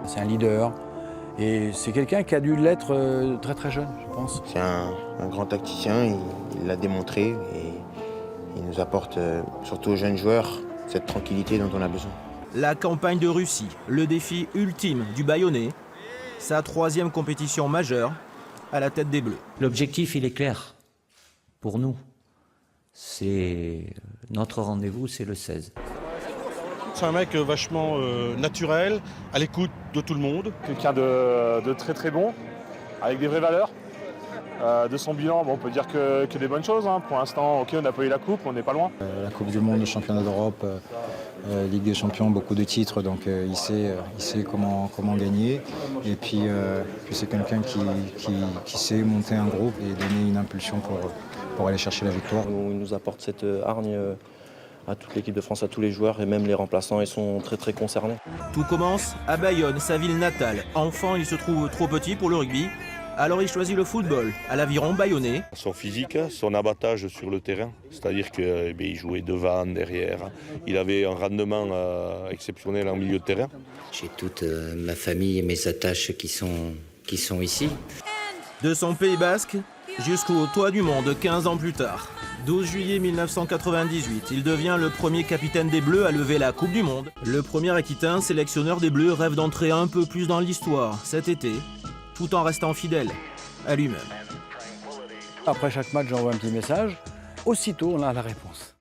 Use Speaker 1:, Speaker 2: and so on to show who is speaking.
Speaker 1: C'est un leader et c'est quelqu'un qui a dû l'être très très jeune, je pense.
Speaker 2: C'est un grand tacticien, il l'a démontré et il nous apporte, surtout aux jeunes joueurs, cette tranquillité dont on a besoin.
Speaker 3: La campagne de Russie, le défi ultime du Bayonnais, sa 3e compétition majeure à la tête des Bleus.
Speaker 4: L'objectif, il est clair pour nous. Notre rendez-vous, c'est le 16.
Speaker 5: C'est un mec vachement naturel, à l'écoute de tout le monde.
Speaker 6: Quelqu'un de très très bon, avec des vraies valeurs. De son bilan, bon, on peut dire que des bonnes choses. Pour l'instant, ok, on n'a pas eu la coupe, on n'est pas loin.
Speaker 7: La Coupe du Monde, le Championnat d'Europe, Ligue des Champions, beaucoup de titres, donc il sait comment gagner. Et puis c'est quelqu'un qui sait monter un groupe et donner une impulsion pour aller chercher la victoire.
Speaker 8: Il nous apporte cette hargne à toute l'équipe de France, à tous les joueurs et même les remplaçants, ils sont très très concernés.
Speaker 3: Tout commence à Bayonne, sa ville natale. Enfant, il se trouve trop petit pour le rugby. Alors il choisit le football à l'aviron bayonnais.
Speaker 9: Son physique, son abattage sur le terrain, c'est-à-dire qu'il jouait devant, derrière. Il avait un rendement exceptionnel en milieu de terrain.
Speaker 4: J'ai toute ma famille et mes attaches qui sont ici.
Speaker 3: De son Pays Basque jusqu'au toit du monde 15 ans plus tard. 12 juillet 1998, il devient le premier capitaine des Bleus à lever la Coupe du Monde. Le premier Aquitain, sélectionneur des Bleus, rêve d'entrer un peu plus dans l'histoire cet été, tout en restant fidèle à lui-même.
Speaker 1: Après chaque match, j'envoie un petit message. Aussitôt, on a la réponse.